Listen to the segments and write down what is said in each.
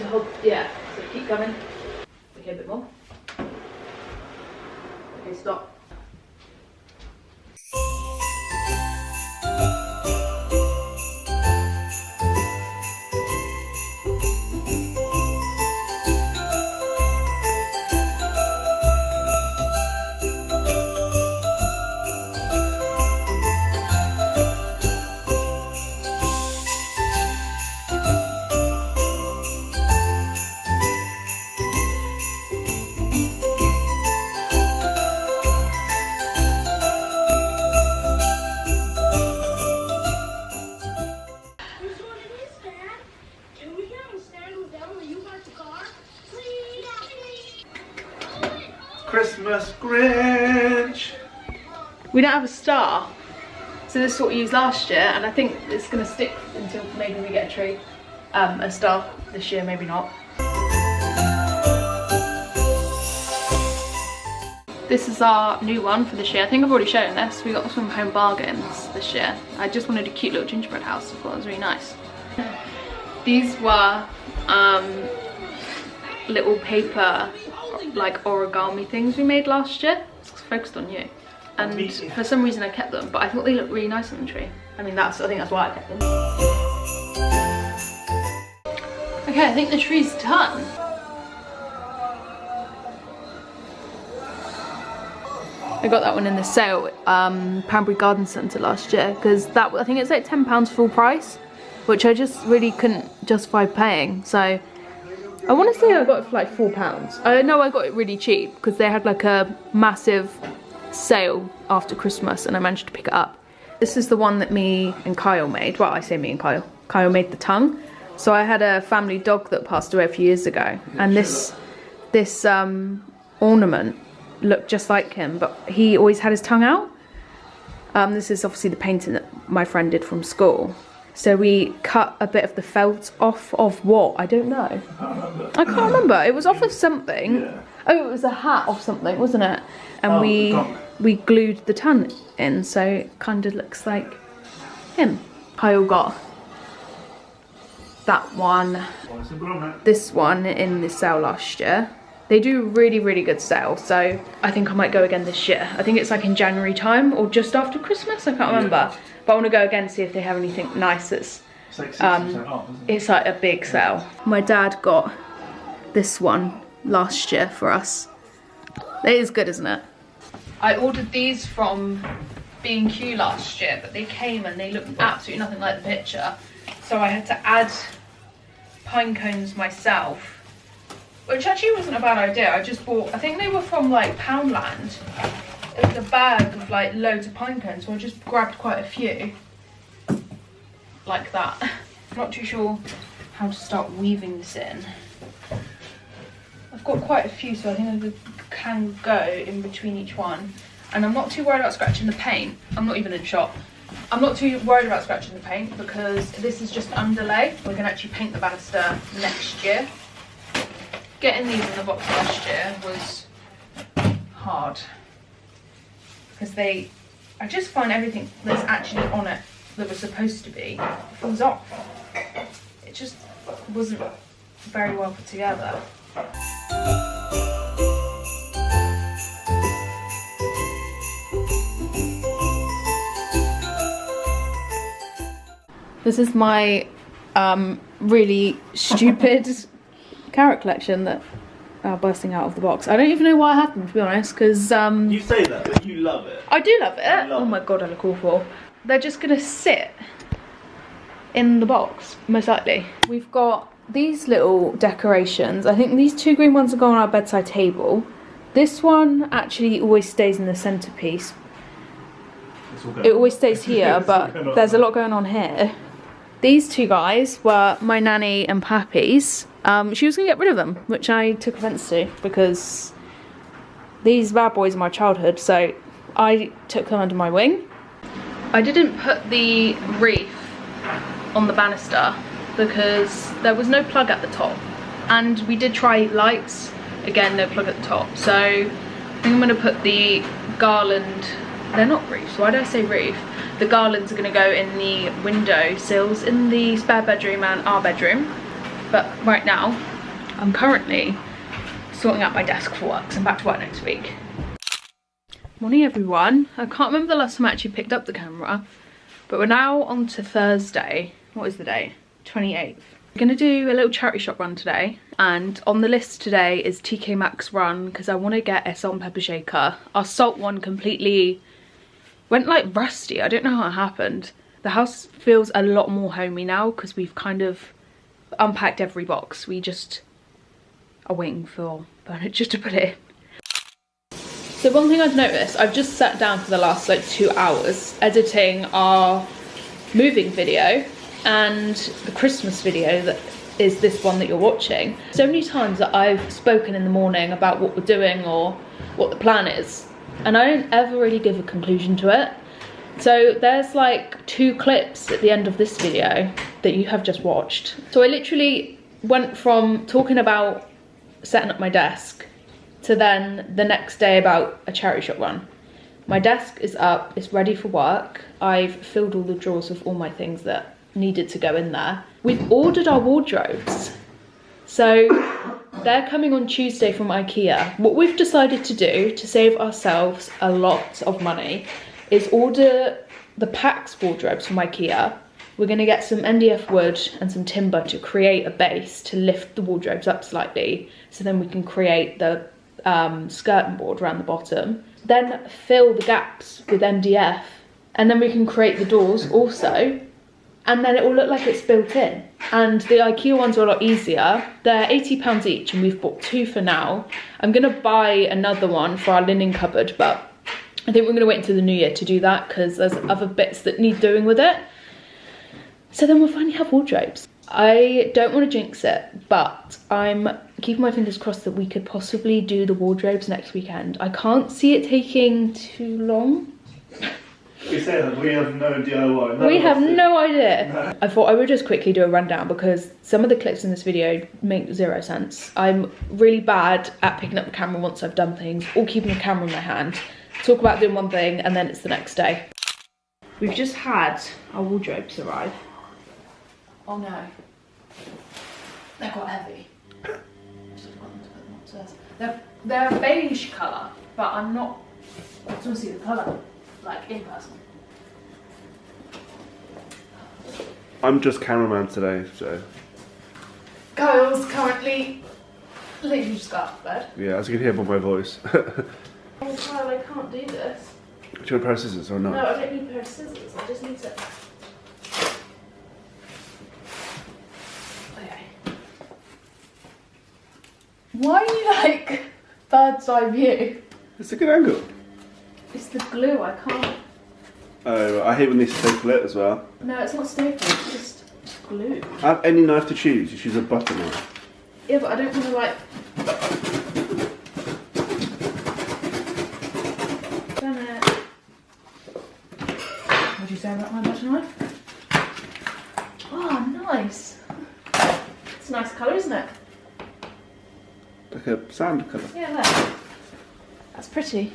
hold, yeah, so keep coming. Okay, a bit more. Okay, stop. Christmas Grinch! We don't have a star, so this is what we used last year, and I think it's going to stick until maybe we get a tree. A star this year, maybe not. This is our new one for this year. I think I've already shown this. We got this from Home Bargains this year. I just wanted a cute little gingerbread house. I thought it was really nice. These were little paper like origami things we made last year. It's focused on you, and for some reason I kept them, but I thought they looked really nice on the tree. I mean, I think that's why I kept them. Okay, I think the tree's done. I got that one in the sale at Pembury Garden Centre last year, because that, I think it's like £10 full price, which I just really couldn't justify paying. So I want to say I got it for like £4. I know I got it really cheap because they had like a massive sale after Christmas and I managed to pick it up. This is the one that me and Kyle made. Well, I say me and Kyle. Kyle made the tongue. So I had a family dog that passed away a few years ago, and this ornament looked just like him, but he always had his tongue out. This is obviously the painting that my friend did from school. So we cut a bit of the felt off of what? I don't know. I can't remember. It was off of something. Yeah. Oh, it was a hat of something, wasn't it? And we glued the tongue in, so it kind of looks like him. Kyle got that one, this one in the sale last year. They do really, really good sale, so I think I might go again this year. I think it's like in January time or just after Christmas, I can't remember. But I want to go again and see if they have anything nice that's, it's like 60% off, isn't it? It's like a big sale. My dad got this one last year for us. It is good, isn't it? I ordered these from B&Q last year, but they came and they looked absolutely nothing like the picture. So I had to add pine cones myself, which actually wasn't a bad idea. I just bought, I think they were from like Poundland. It was a bag of like loads of pine cones, so I just grabbed quite a few like that. I'm not too sure how to start weaving this in. I've got quite a few, so I think I can go in between each one. And I'm not too worried about scratching the paint. I'm not even in shop. I'm not too worried about scratching the paint because this is just underlay. We're gonna actually paint the banister next year. Getting these in the box last year was hard because I just find everything that's actually on it that was supposed to be falls off. It just wasn't very well put together. This is my really stupid carrot collection that are bursting out of the box. I don't even know why I have them, to be honest, because you say that, but you love it. I do love it. Oh my god, I look awful. They're just gonna sit in the box, most likely. We've got these little decorations. I think these two green ones are going on our bedside table. This one actually always stays in the centerpiece. It always stays here, but there's a lot going on here. These two guys were my nanny and Pappy's. She was gonna get rid of them, which I took offence to because these bad boys are my childhood, so I took them under my wing. I didn't put the wreath on the banister because there was no plug at the top, and we did try lights, again no plug at the top, so I think I'm gonna put the garland. They're not wreaths, why did I say wreath? The garlands are going to go in the window sills in the spare bedroom and our bedroom. But right now, I'm currently sorting out my desk for work, so I'm back to work next week. Morning everyone. I can't remember the last time I actually picked up the camera, but we're now on to Thursday. What is the date? 28th. We're gonna do a little charity shop run today, and on the list today is TK Maxx run because I want to get a salt and pepper shaker. Our salt one completely went like rusty. I don't know how it happened. The house feels a lot more homey now because we've kind of unpacked every box. We just are waiting for furniture to put it in. So one thing I've noticed, I've just sat down for the last like 2 hours editing our moving video and the Christmas video that is this one that you're watching. So many times that I've spoken in the morning about what we're doing or what the plan is, and I don't ever really give a conclusion to it. So there's like 2 clips at the end of this video that you have just watched. So I literally went from talking about setting up my desk to then the next day about a charity shop run. My desk is up, it's ready for work. I've filled all the drawers with all my things that needed to go in there. We've ordered our wardrobes. So they're coming on Tuesday from IKEA. What we've decided to do to save ourselves a lot of money is order the Pax wardrobes from IKEA. We're gonna get some MDF wood and some timber to create a base to lift the wardrobes up slightly, so then we can create the skirting board around the bottom. Then fill the gaps with MDF, and then we can create the doors also, and then it will look like it's built in. And the IKEA ones are a lot easier. They're £80 each, and we've bought 2 for now. I'm gonna buy another one for our linen cupboard, but I think we're gonna wait until the new year to do that because there's other bits that need doing with it. So then we'll finally have wardrobes. I don't want to jinx it, but I'm keeping my fingers crossed that we could possibly do the wardrobes next weekend. I can't see it taking too long. We say that we have no DIY. We have no idea. No. I thought I would just quickly do a rundown because some of the clips in this video make 0 sense. I'm really bad at picking up the camera once I've done things, or keeping the camera in my hand. Talk about doing one thing and then it's the next day. We've just had our wardrobes arrive. Oh no. They're quite heavy. Just forgotten to put them upstairs. They're a beige colour, but I just want to see the colour, like in person. I'm just cameraman today, so. Kyle's currently literally just got out of bed. Yeah, as you can hear by my voice. Oh Kyle, I can't do this. Do you want a pair of scissors or not? No, I don't need a pair of scissors, I just need to... Okay. Why are you like bird's eye view? It's a good angle. It's the glue, I can't... Oh, I hate when they staple it as well. No, it's not stapled, it's just glue. Have any knife to choose, you choose a butter knife. Yeah, but I don't want to like... Damn it. What do you say about my butter knife? Oh, nice. It's a nice colour, isn't it? Like a sand colour. Yeah, there. That's pretty.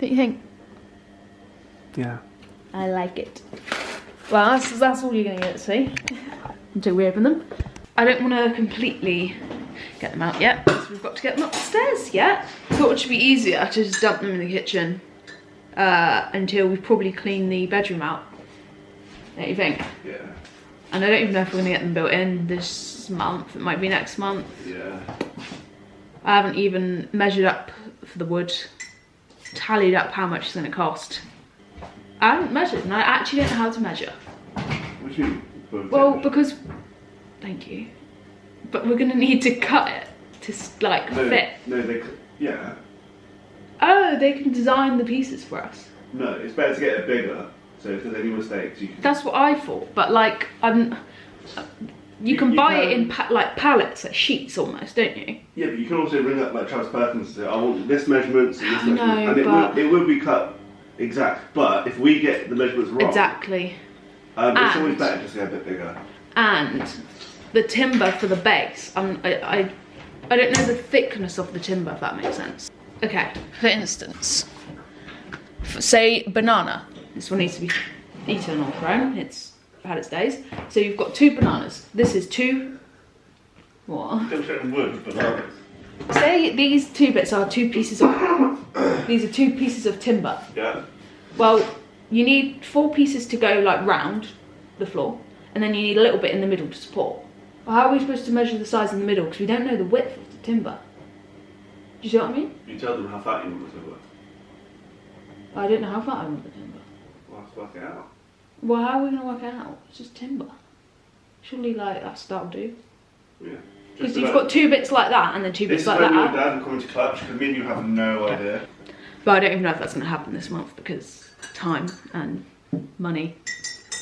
Don't you think? Yeah. I like it. Well, that's all you're going to get to see until we open them. I don't want to completely get them out yet because we've got to get them upstairs yet. I thought it should be easier to just dump them in the kitchen until we've probably cleaned the bedroom out. Don't you think? Yeah. And I don't even know if we're going to get them built in this month. It might be next month. Yeah. I haven't even measured up for the wood, tallied up how much it's going to cost. I haven't measured, and I actually don't know how to measure. What do you mean? Well, because... Thank you. But we're going to need to cut it to, like, fit. No, they... Yeah. Oh, they can design the pieces for us. No, it's better to get it bigger, so if there's any mistakes, you can... That's what I thought, but, like, you can buy it in, like, pallets, like sheets almost, don't you? Yeah, but you can also ring up, like, Travis Perkins and say, I want this measurements and this I know, measurement. And it will be cut exact, but if we get the measurements wrong... Exactly. It's always better just to get a bit bigger. And the timber for the base, I don't know the thickness of the timber, if that makes sense. Okay, for instance, say banana. This one needs to be eaten or thrown. It's had its days. So you've got 2 bananas. This is 2 What? Still showing wood, bananas. Say these two bits are two pieces of... these are 2 pieces of timber. Yeah. Well, you need 4 pieces to go like round the floor, and then you need a little bit in the middle to support. Well, how are we supposed to measure the size in the middle? Because we don't know the width of the timber. Do you see what I mean? You tell them how fat you want the timber. I don't know how fat I want the timber. We'll have to work it out. Well, how are we going to work it out? It's just timber. Surely, like, that'll do. Yeah. Because you've got 2 bits like that and then 2 bits like that. This is when your dad will come into clutch, because me and you have no idea. But I don't even know if that's going to happen this month because time and money.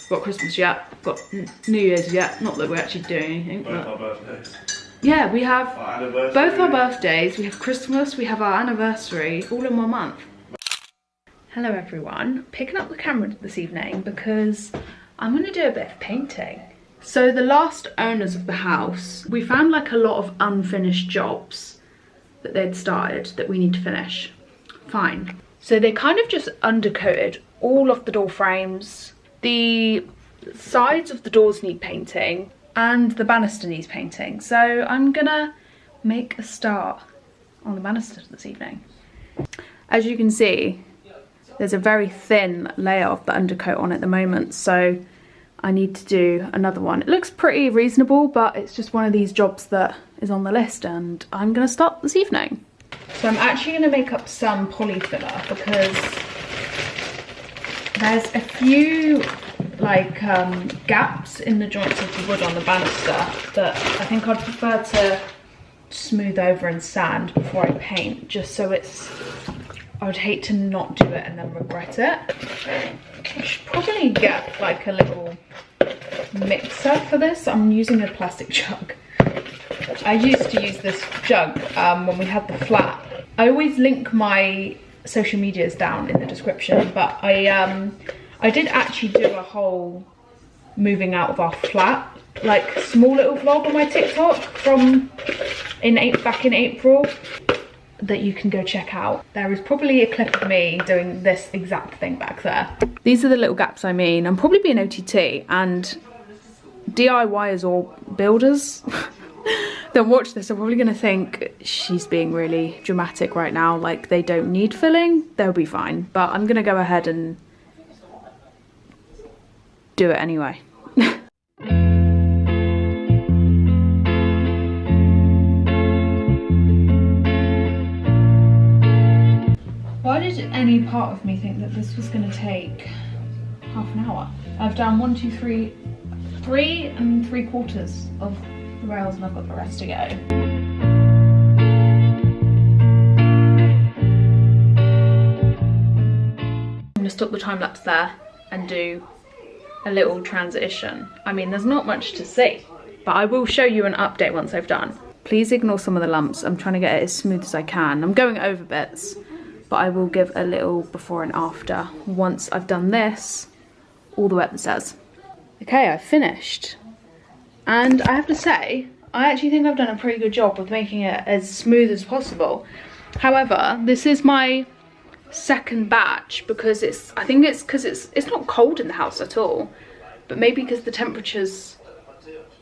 Got Christmas yet, got New Year's yet. Not that we're actually doing anything. Both our birthdays. Yeah, we have both our birthdays. We have Christmas, we have our anniversary, all in 1 month. Hello everyone. Picking up the camera this evening because I'm going to do a bit of painting. So the last owners of the house, we found like a lot of unfinished jobs that they'd started that we need to finish. Fine. So they kind of just undercoated all of the door frames. The sides of the doors need painting and the banister needs painting. So I'm gonna make a start on the banister this evening. As you can see, there's a very thin layer of the undercoat on at the moment, so I need to do another one. It looks pretty reasonable, but it's just one of these jobs that is on the list and I'm gonna start this evening. So I'm actually gonna make up some poly filler because there's a few like gaps in the joints of the wood on the banister that I think I'd prefer to smooth over and sand before I paint, just so it's, I would hate to not do it and then regret it. I should probably get like a little mixer for this. I'm using a plastic jug. I used to use this jug when we had the flat. I always link my social medias down in the description, but I did actually do a whole moving out of our flat, like small little vlog on my TikTok from back in April that you can go check out. There is probably a clip of me doing this exact thing back there. These are the little gaps I mean. I'm probably being OTT, and DIYers or builders that watch this are probably going to think she's being really dramatic right now, like they don't need filling, they'll be fine. But I'm going to go ahead and do it anyway. Why did any part of me think that this was going to take half an hour? I've done 1, 2, 3 3¾ of the rails and I've got the rest to go. I'm going to stop the time lapse there and do a little transition. I mean, there's not much to see, but I will show you an update once I've done. Please ignore some of the lumps. I'm trying to get it as smooth as I can. I'm going over bits, but I will give a little before and after once I've done this all the way up the stairs. Okay, I've finished. And I have to say, I actually think I've done a pretty good job with making it as smooth as possible. However, this is my second batch because I think it's because it's not cold in the house at all, but maybe because the temperatures,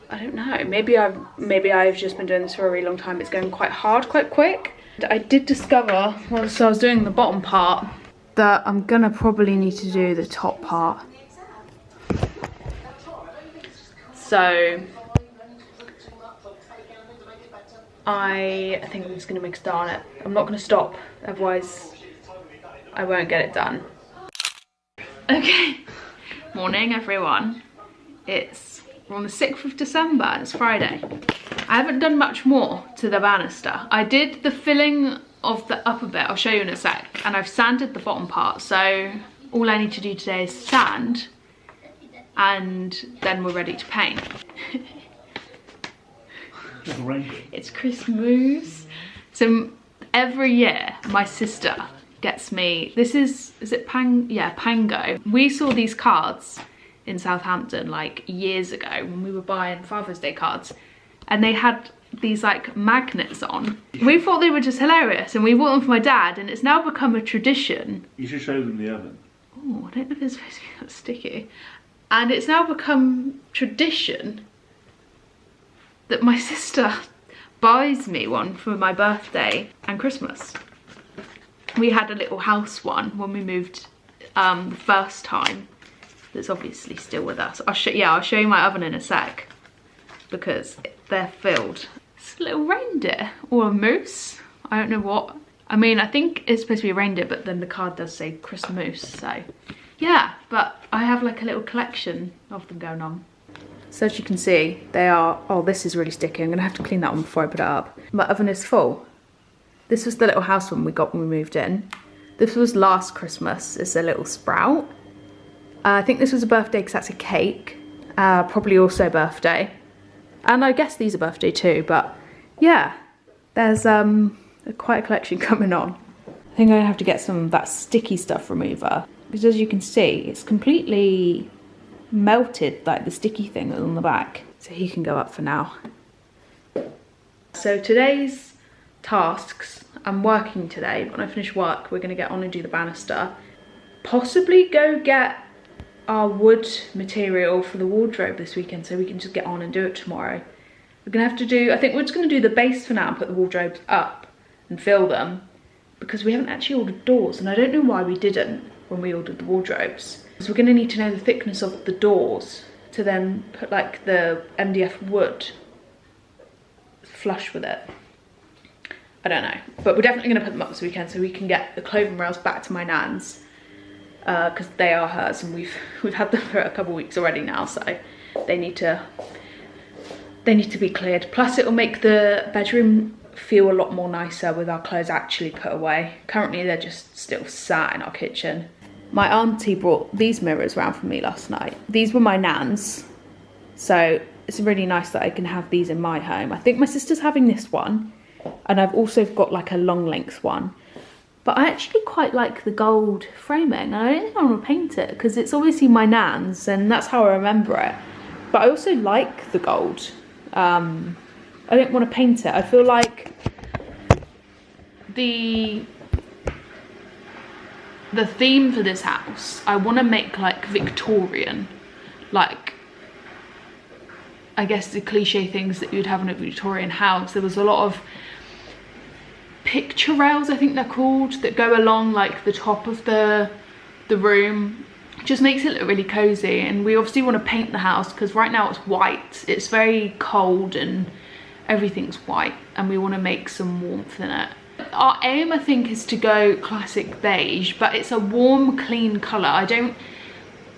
I don't know, maybe I've just been doing this for a really long time. It's going quite hard quite quick. I did discover whilst I was doing the bottom part that I'm gonna probably need to do the top part. So I think I'm just gonna make a start on it. I'm not gonna stop, otherwise I won't get it done. Okay, morning everyone. We're on the 6th of December and it's Friday. I haven't done much more to the banister. I did the filling of the upper bit, I'll show you in a sec, and I've sanded the bottom part, so all I need to do today is sand and then we're ready to paint. It's Christmas. So every year my sister gets me, is it Pango? We saw these cards in Southampton like years ago when we were buying Father's Day cards, and they had these like magnets on. We thought they were just hilarious and we bought them for my dad, and it's now become a tradition. You should show them the oven. Oh, I don't know if it's supposed to be that sticky. And it's now become tradition that my sister buys me one for my birthday and Christmas. We had a little house one when we moved the first time. That's obviously still with us. I'll show you my oven in a sec because they're filled. It's a little reindeer or a moose. I don't know what. I mean, I think it's supposed to be a reindeer, but then the card does say Christmas, so yeah. But I have like a little collection of them going on. So as you can see, they are, oh, this is really sticky. I'm gonna have to clean that one before I put it up. My oven is full. This was the little house one we got when we moved in. This was last Christmas. It's a little sprout. I think this was a birthday because that's a cake. Probably also birthday. And I guess these are birthday too, but yeah, there's quite a collection coming on. I think I'm gonna have to get some of that sticky stuff remover because as you can see, it's completely melted, like the sticky thing on the back. So he can go up for now. So today's tasks, I'm working today. When I finish work, we're gonna get on and do the banister. Possibly go get our wood material for the wardrobe this weekend so we can just get on and do it tomorrow. We're gonna have to do, I think we're just gonna do the base for now and put the wardrobes up and fill them because we haven't actually ordered doors and I don't know why we didn't when we ordered the wardrobes. So we're gonna need to know the thickness of the doors to then put like the MDF wood flush with it. I don't know, but we're definitely gonna put them up this weekend so we can get the clothing rails back to my nan's because they are hers and we've had them for a couple of weeks already now, so they need to be cleared. Plus it'll make the bedroom feel a lot more nicer with our clothes actually put away. Currently they're just still sat in our kitchen. My auntie brought these mirrors round for me last night. These were my nan's, so it's really nice that I can have these in my home. I think my sister's having this one, and I've also got like a long length one. But I actually quite like the gold framing, and I don't think I want to paint it because it's obviously my nan's and that's how I remember it. But I also like the gold. I don't want to paint it. I feel like the theme for this house, I want to make like Victorian, like I guess the cliche things that you'd have in a Victorian house. There was a lot of picture rails, I think they're called, that go along like the top of the room. It just makes it look really cozy, and we obviously want to paint the house because right now it's white. It's very cold and everything's white, and we want to make some warmth in it. Our aim, I think, is to go classic beige, but it's a warm, clean colour.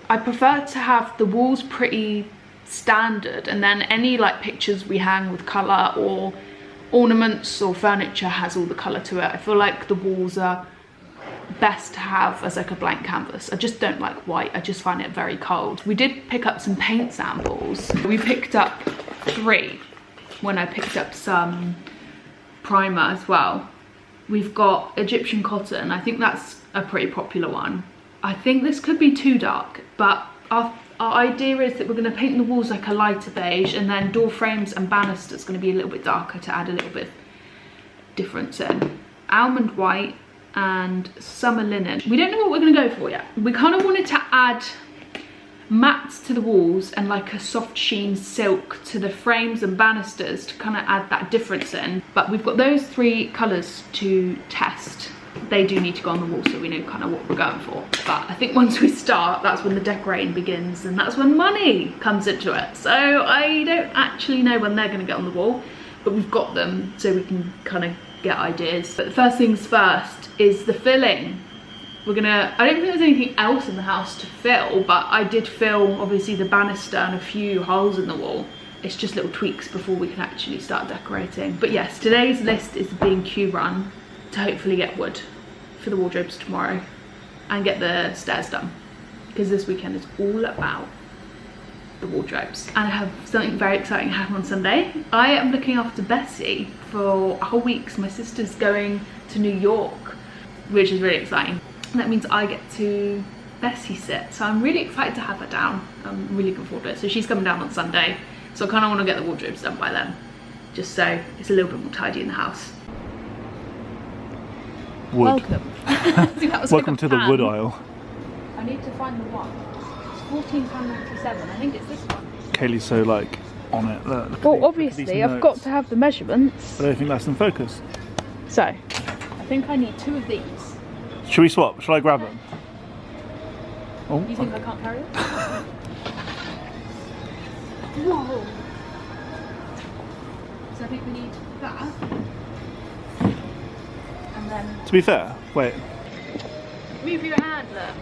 I prefer to have the walls pretty standard, and then any like pictures we hang with colour or ornaments or furniture has all the colour to it. I feel like the walls are best to have as like a blank canvas. I just don't like white. I just find it very cold. We did pick up some paint samples. We picked up 3 when I picked up some primer as well. We've got Egyptian cotton. I think that's a pretty popular one. I think this could be too dark, but our idea is that we're going to paint the walls like a lighter beige, and then door frames and banisters going to be a little bit darker to add a little bit of difference in. Almond white and summer linen. We don't know what we're going to go for yet. We kind of wanted to add mats to the walls and like a soft sheen silk to the frames and banisters to kind of add that difference in. But we've got those 3 colours to test. They do need to go on the wall so we know kind of what we're going for. But I think once we start, that's when the decorating begins, and that's when money comes into it. So I don't actually know when they're going to get on the wall, but we've got them so we can kind of get ideas. But the first things first is the filling. I don't think there's anything else in the house to fill, but I did fill obviously the banister and a few holes in the wall. It's just little tweaks before we can actually start decorating. But yes, today's list is the B&Q run to hopefully get wood for the wardrobes tomorrow and get the stairs done, because this weekend is all about the wardrobes. And I have something very exciting happening on Sunday. I am looking after Bessie for a whole week. So my sister's going to New York, which is really exciting. That means I get to Bessie sit, so I'm really excited to have her down. I'm really looking forward to it. So she's coming down on Sunday, so I kind of want to get the wardrobes done by then, just so it's a little bit more tidy in the house. Wood. Welcome. Welcome to the wood aisle. I need to find the one. It's £14.97. I think it's this one. Kaylee's so like on it. Look well, obviously, I've got to have the measurements. I don't think that's in focus. So, I think I need 2 of these. Should we swap? Shall I grab them? Oh, You think I can't carry it? Whoa! So I think we need that. And then... To be fair, wait. Move your hand, look.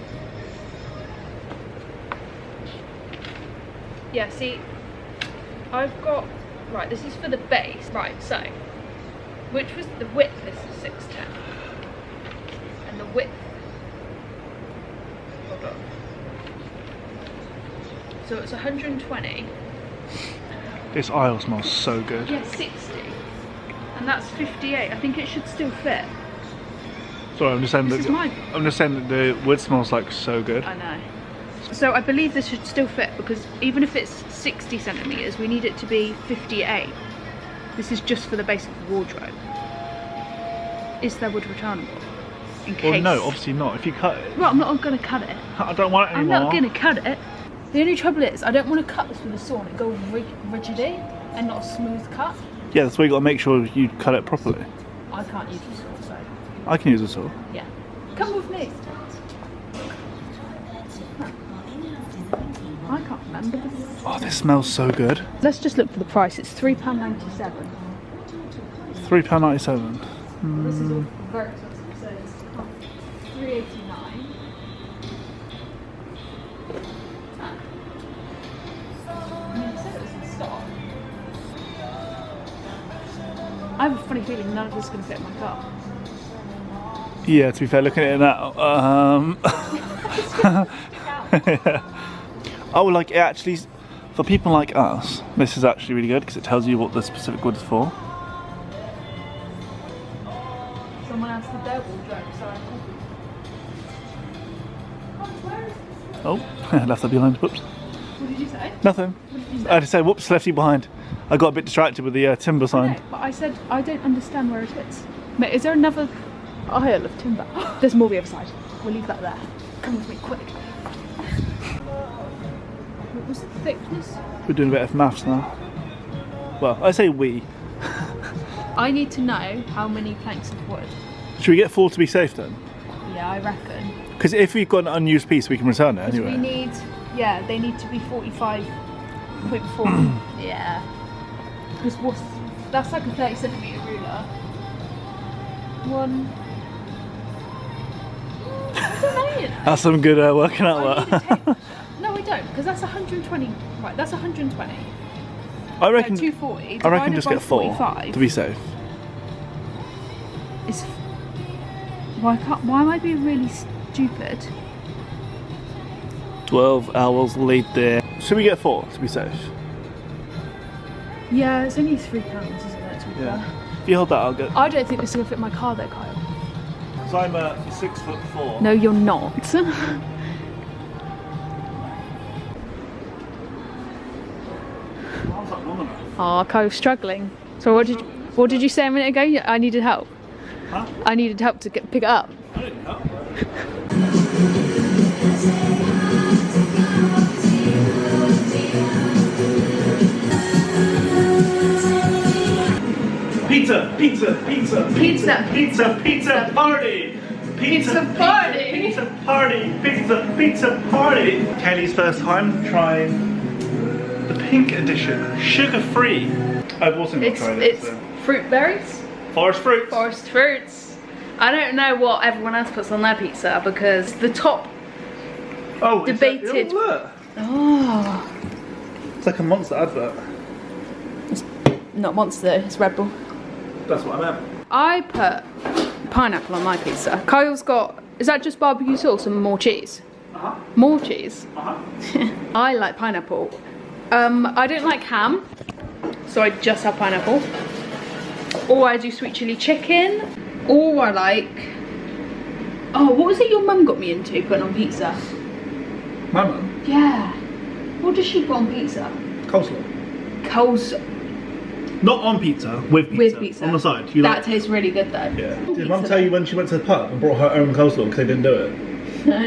Yeah, see, I've got... Right, this is for the base. Right, so, which was the width? This is 610. And the width... Hold on. So it's 120. This aisle smells so good. Yeah, 60. And that's 58. I think it should still fit. Sorry, I'm just saying This is mine. I'm just saying that the wood smells like so good. I know. So I believe this should still fit because even if it's 60 centimetres, we need it to be 58. This is just for the base of the wardrobe. Is there wood returnable? In case. Well, no, obviously not. If you cut it. Well, I'm not going to cut it. I don't want it anymore. I'm not going to cut it. The only trouble is, I don't want to cut this with a saw and it go rigidly and not a smooth cut. Yeah, that's why you got to make sure you cut it properly. I can't use a saw, so. I can use a saw. Yeah. Come with me. I can't remember this. Oh, this smells so good. Let's just look for the price. It's £3.97. £3.97. This is all very expensive. So it's £3.89. I have a funny feeling none of this is going to fit in my car. Yeah, to be fair, looking at it now. Oh, like it actually, for people like us, this is actually really good because it tells you what the specific wood is for. Someone asked the devil joke, sorry. Oh, left that behind. Whoops. What did you say? Nothing. What did you say? I just said, whoops, left you behind. I got a bit distracted with the timber sign. No, but I said I don't understand where it is. Mate, is there another aisle of timber? There's more the other side. We'll leave that there. Come with me, quick. What was the thickness? We're doing a bit of maths now. Well, I say we. I need to know how many planks of wood. Should we get 4 to be safe then? Yeah, I reckon. Because if we've got an unused piece, we can return it anyway. We need, yeah, they need to be 45.4. Yeah. Because that's like a 30 centimetre ruler. One. I don't know, you know. That's some good working out work. No, I don't, because that's 120. Right, that's 120. I reckon. 240. I reckon just by get 4 45 to be safe. Is why am I being really stupid? 12 hours later. Should we get 4 to be safe? Yeah, it's only £3, isn't it? To be fair. If you hold that, I'll get. I don't think this is gonna fit my car, though, Kyle. Because I'm 6'4". No, you're not. How's that long enough? Oh, Kyle's struggling. So what did you say a minute ago? I needed help. Huh? I needed help to pick it up. I didn't help. Pizza, pizza, pizza, Pizza. pizza, pizza party. Pizza party. Pizza party. Pizza party. Kelly's first time trying the pink edition, sugar-free. I've also not tried it. It's fruit berries. Forest fruits. Forest fruits. I don't know what everyone else puts on their pizza because the top debated. Oh. It's like a Monster advert. It's not Monster, it's Red Bull. That's what I meant. I put pineapple on my pizza. Kyle's got, is that just barbecue sauce and more cheese? Uh-huh. More cheese? Uh-huh. I like pineapple. I don't like ham, so I just have pineapple. Or I do sweet chili chicken. Or I like, oh, what was it your mum got me into putting on pizza? My mum? Yeah. What does she put on pizza? Coleslaw. Coleslaw. Not on pizza, with pizza. With pizza. On the side. That tastes really good though. Yeah. Did Mum tell you when she went to the pub and brought her own coleslaw because they didn't do it? No.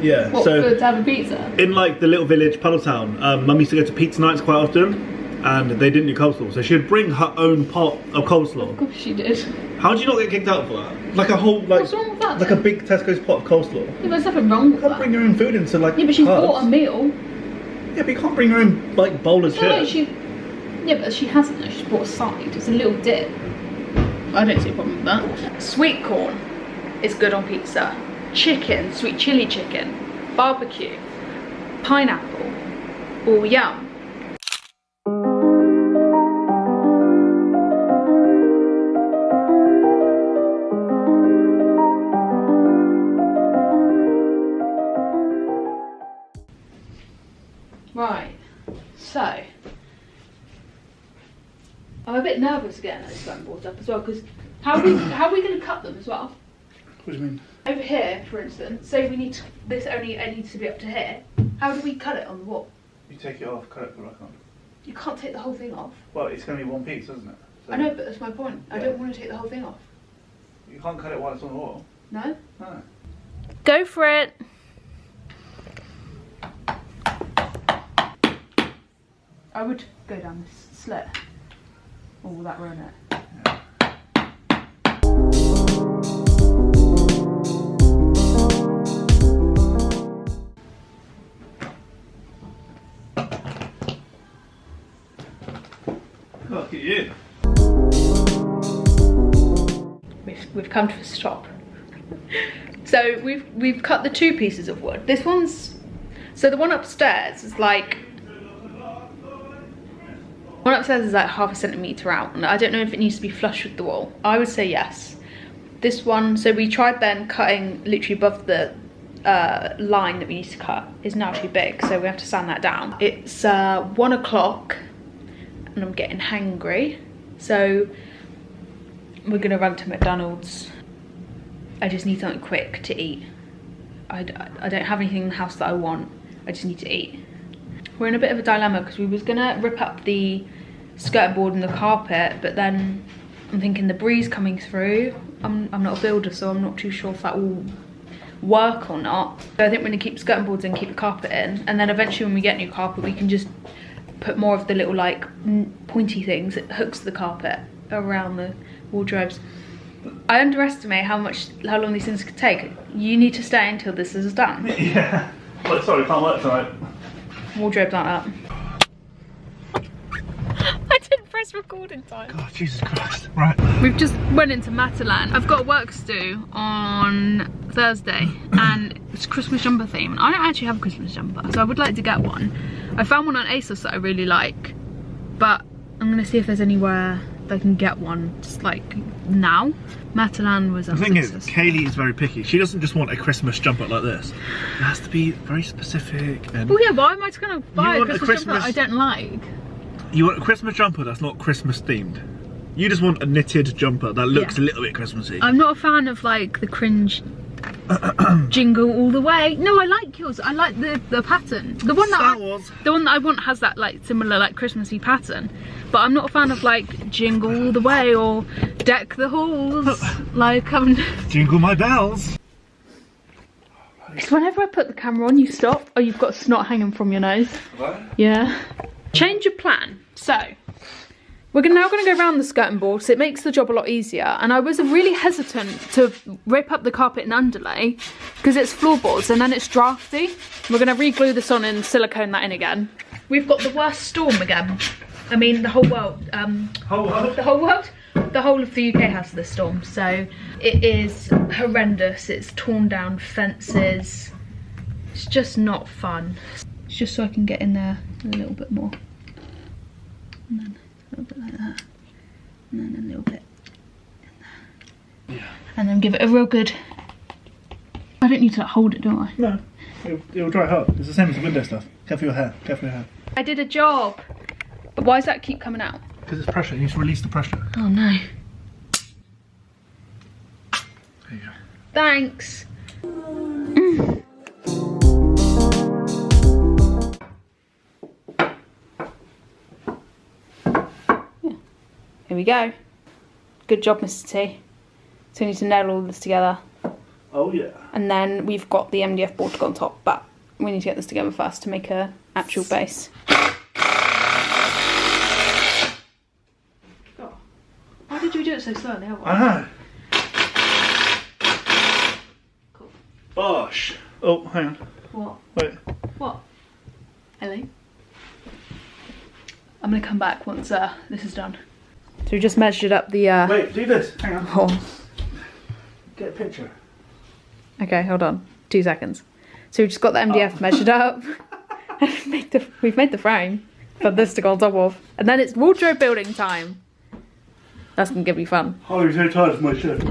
Yeah. What, so good to have a pizza? in like the little village, Puddletown, Mum used to go to pizza nights quite often. and they didn't do coleslaw. So she'd bring her own pot of coleslaw. Of course she did. How did you not get kicked out for that? Like a whole, like, what's wrong with that? Like a big Tesco's pot of coleslaw. Yeah, there's nothing wrong with You can't that. bring your own food into like. Yeah, but she's pubs. bought a meal. Yeah, but you can't bring your own like bowl of No, chips. yeah, but she hasn't though. She's bought a side. It's a little dip. I don't see a problem with that. Sweet corn is good on pizza. Chicken, sweet chili chicken, barbecue, pineapple, all yum. Right, so I'm a bit nervous getting those sweating boards up as well, because how are we going to cut them as well? What do you mean? Over here, for instance, say we need to, it needs to be up to here. How do we cut it on the wall? You take it off, cut it back on. You can't take the whole thing off. Well, it's going to be one piece, isn't it? So I know, but that's my point. Yeah. I don't want to take the whole thing off. You can't cut it while it's on the wall. No? No. Go for it. I would go down this slit. Or will that ruin it? Yeah. Look at you. We've come to a stop. So we've cut the two pieces of wood. This one's, so the one upstairs is like, one upstairs is like half a centimetre out, and I don't know if it needs to be flush with the wall. I would say yes. This one, so we tried then cutting literally above the line that we need to cut, is now too big, so we have to sand that down. It's 1 o'clock and I'm getting hangry, so we're gonna run to McDonald's. I just need something quick to eat. I don't have anything in the house that I want. I just need to eat. We're in a bit of a dilemma because we was gonna rip up the skirting board and the carpet, but then I'm thinking the breeze coming through. I'm not a builder, so I'm not too sure if that will work or not. So I think we're gonna keep skirting boards in, keep the carpet in, and then eventually when we get new carpet, we can just put more of the little like pointy things that hooks the carpet around the wardrobes. I underestimate how long these things could take. You need to stay until this is done. Yeah. Well, sorry, can't work tonight. Wardrobes aren't up. I didn't press record in time. God, Jesus Christ. Right. We've just went into Matalan. I've got work to do on Thursday and it's Christmas jumper theme. And I don't actually have a Christmas jumper, so I would like to get one. I found one on ASOS that I really like, but I'm gonna see if there's anywhere that I can get one just like now. Matalan was the thing is, Kaylee is very picky. She doesn't just want a Christmas jumper like this. It has to be very specific. And well, yeah, why am I just gonna buy a Christmas jumper that I don't like? You want a Christmas jumper that's not Christmas themed. You just want a knitted jumper that looks a little bit Christmassy. I'm not a fan of like the cringe jingle all the way. No, I like yours. I like the pattern. The one that I want has that like similar like Christmassy pattern. But I'm not a fan of like jingle all the way or deck the halls. Like jingle my bells. Because whenever I put the camera on, you stop. Oh, you've got snot hanging from your nose. Have I? Yeah. Change your plan. So we're now going to go around the skirting board, so it makes the job a lot easier. And I was really hesitant to rip up the carpet and underlay because it's floorboards and then it's drafty. We're going to re-glue this on and silicone that in again. We've got the worst storm again. I mean, the whole world. Whole world? The whole world? The whole of the UK has this storm, so it is horrendous. It's torn down fences. It's just not fun. It's just so I can get in there a little bit more. And then a little bit like that. And then a little bit in there. Yeah. And then give it a real good... I don't need to hold it, do I? No. It'll dry hard. It's the same as the window stuff. Careful your hair. Careful your hair. I did a job. But why does that keep coming out? Because it's pressure. You need to release the pressure. Oh no. There you go. Thanks. Yeah. Here we go. Good job, Mr. T. So we need to nail all this together. Oh yeah. And then we've got the MDF board to go on top, but we need to get this together first to make a actual base. did you do it so slow on the other one? I know. Cool. Bosh. Oh, hang on. What? Wait. What? Ellie? I'm gonna come back once this is done. So we just measured up the Wait, do this. Hang on. hole. Get a picture. Okay, hold on. 2 seconds. So we've just got the MDF measured up. We've made the frame for this to go on top of. And then it's wardrobe building time. That's gonna be fun. Oh, you're so tired of my shirt.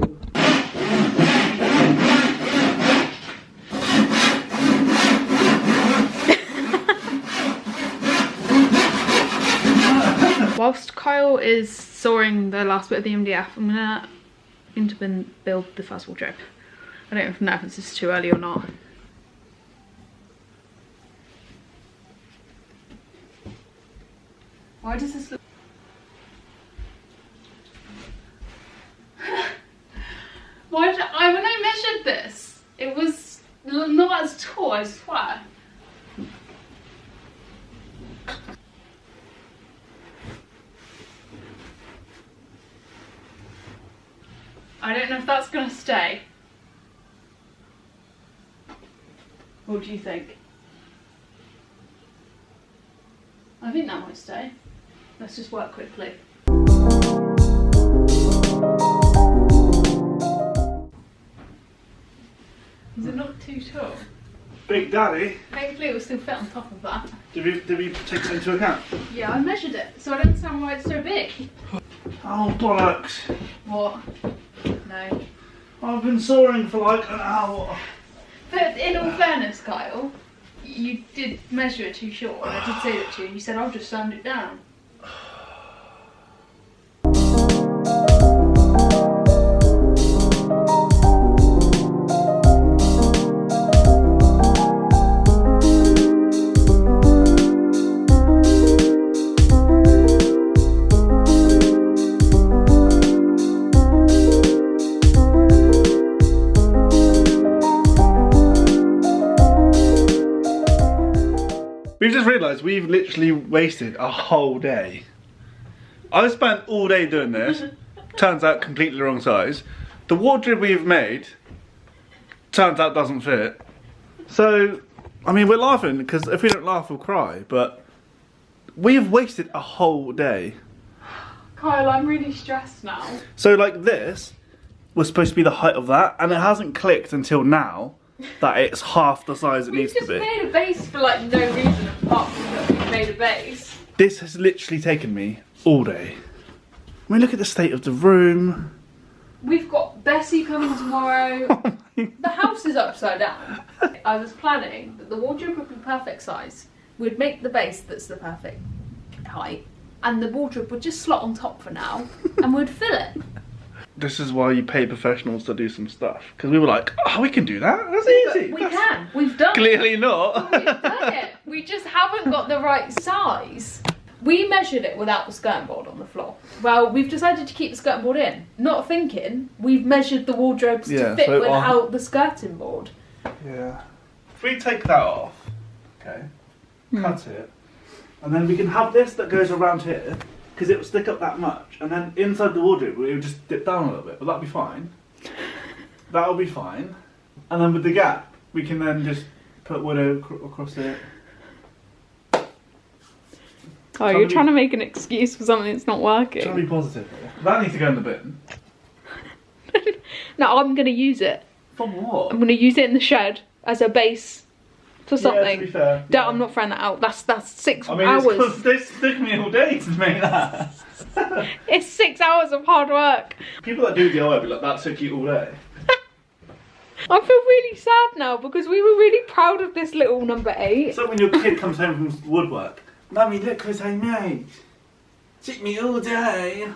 Whilst Kyle is sawing the last bit of the MDF, I'm gonna build the first wardrobe. I don't know if this is too early or not. Why does this look... when I measured this, it was not as tall, I swear. I don't know if that's gonna stay. What do you think? I think that might stay. Let's just work quickly. Is it not too tall? Big Daddy. Hopefully it will still fit on top of that. Did we take that into account? Yeah, I measured it, so I don't understand why it's so big. Oh, bollocks. What? No. I've been sawing for like an hour. But in all fairness, Kyle, you did measure it too short, and I did say that to you, and you said, I'll just sand it down. We've just realised we've literally wasted a whole day. I spent all day doing this. Turns out completely the wrong size. The wardrobe we've made turns out doesn't fit. So, I mean, we're laughing because if we don't laugh, we'll cry. But we've wasted a whole day. Kyle, I'm really stressed now. So, like, this was supposed to be the height of that, and it hasn't clicked until now that it's half the size it needs to be. We just made a base for like no reason apart from that we made a base. This has literally taken me all day. I mean, look at the state of the room. We've got Bessie coming tomorrow. The house is upside down. I was planning that the wardrobe would be perfect size. We'd make the base that's the perfect height, and the wardrobe would just slot on top for now, and we'd fill it. This is why you pay professionals to do some stuff. Because we were like, oh, we can do that. That's easy. We can. We've done it. Clearly not. We've done it. We just haven't got the right size. We measured it without the skirting board on the floor. Well, we've decided to keep the skirting board in. Not thinking we've measured the wardrobes to fit without the skirting board. Yeah. If we take that off, okay, cut it, and then we can have this that goes around here, because it will stick up that much, and then inside the wardrobe we would just dip down a little bit, but that'll be fine. That'll be fine. And then with the gap, we can then just put wood across it. Oh, you're trying to make an excuse for something that's not working. Trying to be positive here. That needs to go in the bin. No, I'm going to use it. For what? I'm going to use it in the shed as a base for something. Yeah, to be fair. Yeah. I'm not throwing that out. That's 6 I mean, hours. This took me all day to make that. It's 6 hours of hard work. People that do DIY be like, that took you all day. I feel really sad now because we were really proud of this little number 8. It's like when your kid comes home from woodwork. Mummy, look what I made. Took me all day.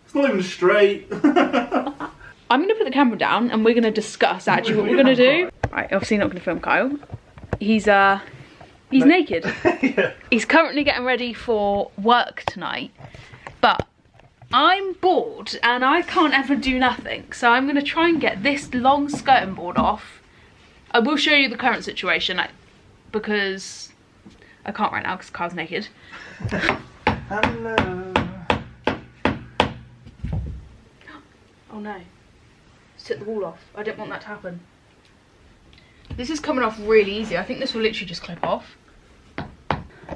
It's not even straight. I'm going to put the camera down and we're going to discuss actually what we're going to do. Right, obviously not going to film Kyle. He's naked. Yeah. He's currently getting ready for work tonight, but I'm bored and I can't ever do nothing. So I'm going to try and get this long skirting board off. I will show you the current situation because I can't right now because Kyle's naked. Hello. Oh no. Just took the wall off. I didn't want that to happen. This is coming off really easy. I think this will literally just clip off.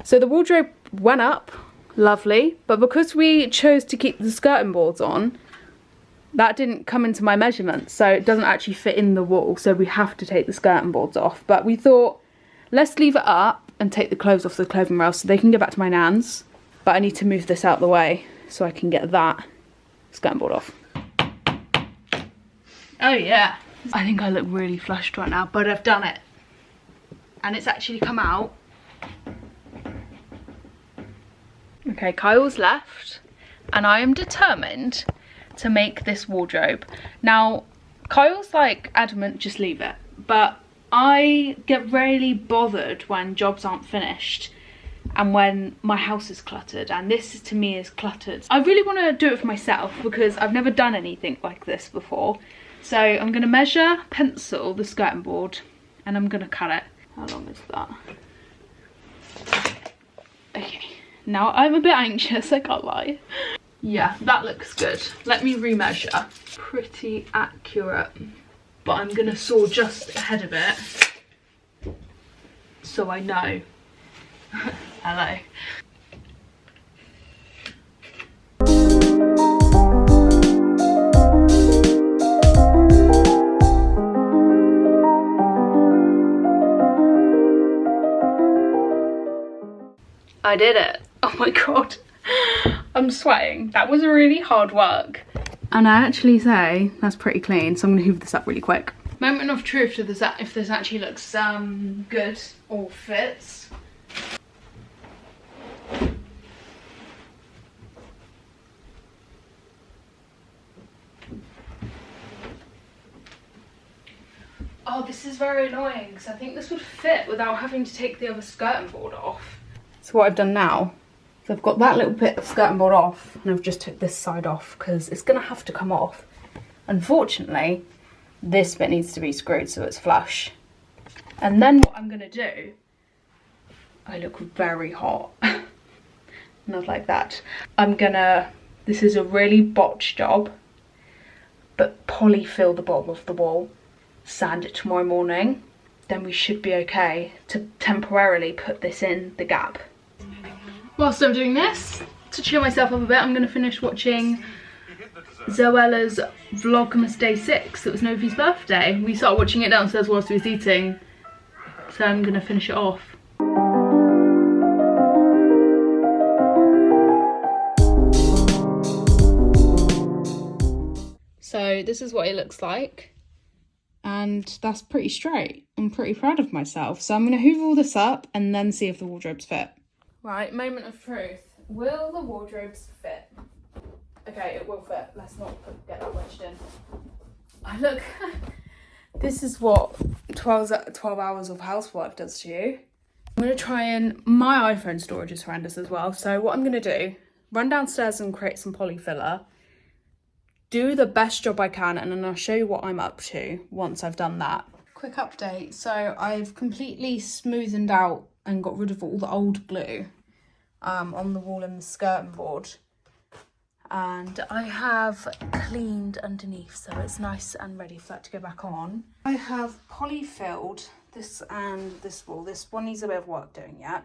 So the wardrobe went up, lovely, but because we chose to keep the skirting boards on, that didn't come into my measurements, so it doesn't actually fit in the wall, so we have to take the skirting boards off. But we thought, let's leave it up and take the clothes off the clothing rail so they can go back to my nan's. But I need to move this out of the way so I can get that skirting board off. Oh yeah. I think I look really flushed right now, but I've done it. And it's actually come out. Okay, Kyle's left, and I am determined to make this wardrobe. Now, Kyle's like adamant, just leave it. But I get really bothered when jobs aren't finished and when my house is cluttered, and this to me is cluttered. I really want to do it for myself because I've never done anything like this before. So I'm going to measure, pencil the skirting board, and I'm going to cut it. How long is that? Okay, now I'm a bit anxious, I can't lie. Yeah, that looks good. Let me remeasure. Pretty accurate. But I'm going to saw just ahead of it so I know. Hello. I did it. Oh my god. I'm sweating. That was really hard work. And I actually say that's pretty clean, so I'm going to hoover this up really quick. Moment of truth to this, if this actually looks good or fits. Oh, this is very annoying because I think this would fit without having to take the other skirting board off. So what I've done now is I've got that little bit of skirting board off, and I've just took this side off because it's going to have to come off. Unfortunately, this bit needs to be screwed so it's flush. And then what I'm going to do, I look very hot. Not like that. This is a really botched job, but polyfill the bottom of the wall, sand it tomorrow morning, then we should be okay to temporarily put this in the gap. Whilst I'm doing this, to cheer myself up a bit, I'm going to finish watching Zoella's Vlogmas Day 6. It was Novi's birthday. We started watching it downstairs whilst we was eating, so I'm going to finish it off. So this is what it looks like, and that's pretty straight. I'm pretty proud of myself. So I'm going to hoover all this up and then see if the wardrobes fit. Right, moment of truth. Will the wardrobes fit? Okay, it will fit. Let's not get that wedged in. I look, this is what 12 hours of housework does to you. I'm going to try and, my iPhone storage is horrendous as well. So what I'm going to do, run downstairs and create some polyfiller, do the best job I can, and then I'll show you what I'm up to once I've done that. Quick update. So I've completely smoothened out and got rid of all the old glue on the wall and the skirting board, and I have cleaned underneath so it's nice and ready for that to go back on. I have polyfilled this and this wall. This one needs a bit of work doing yet,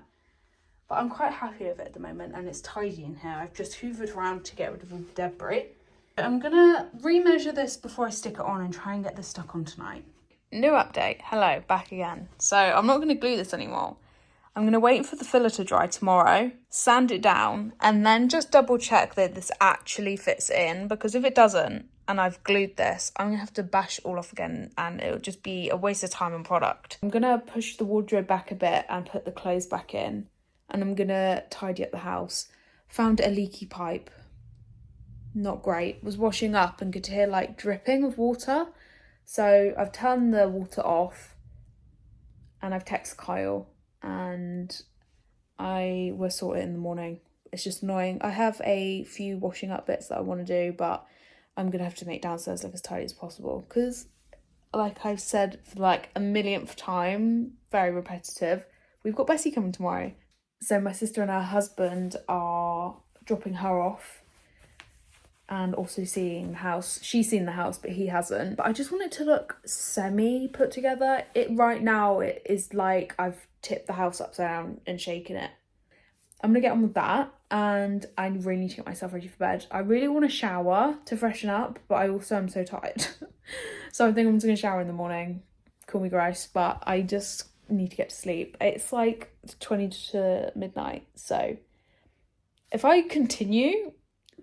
but I'm quite happy with it at the moment, and it's tidy in here. I've just hoovered around to get rid of all the debris. I'm gonna remeasure this before I stick it on and try and get this stuck on tonight. New update. Hello, back again. So I'm not going to glue this anymore. I'm going to wait for the filler to dry tomorrow, sand it down, and then just double check that this actually fits in, because if it doesn't and I've glued this, I'm going to have to bash it all off again and it'll just be a waste of time and product. I'm going to push the wardrobe back a bit and put the clothes back in, and I'm going to tidy up the house. Found a leaky pipe. Not great. Was washing up and could hear like dripping of water. So I've turned the water off and I've texted Kyle, and I will sort it in the morning. It's just annoying. I have a few washing up bits that I want to do, but I'm going to have to make downstairs look as tidy as possible because, like I've said for like a millionth time, very repetitive, we've got Bessie coming tomorrow. So my sister and her husband are dropping her off, and also seeing the house. She's seen the house, but he hasn't. But I just want it to look semi put together. Right now it is like I've tipped the house upside down and shaken it. I'm gonna get on with that, and I really need to get myself ready for bed. I really want to shower to freshen up, but I also am so tired. So I think I'm just gonna shower in the morning. Call me gross, but I just need to get to sleep. It's like 20 to midnight, so if I continue,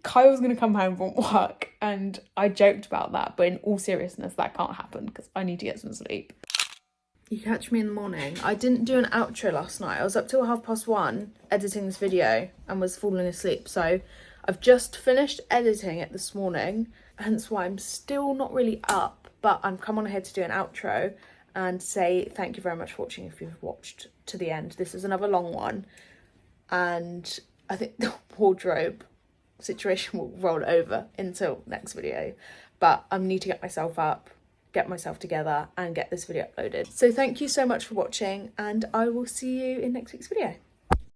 Kyle's gonna come home from work, and I joked about that, but in all seriousness, that can't happen because I need to get some sleep. You catch me in the morning. I didn't do an outro last night. I was up till 1:30 editing this video and was falling asleep. So I've just finished editing it this morning, hence why I'm still not really up, but I'm come on ahead to do an outro and say thank you very much for watching if you've watched to the end. This is another long one, and I think the wardrobe situation will roll over until next video, but I need to get myself up, get myself together and get this video uploaded. So thank you so much for watching, and I will see you in next week's video.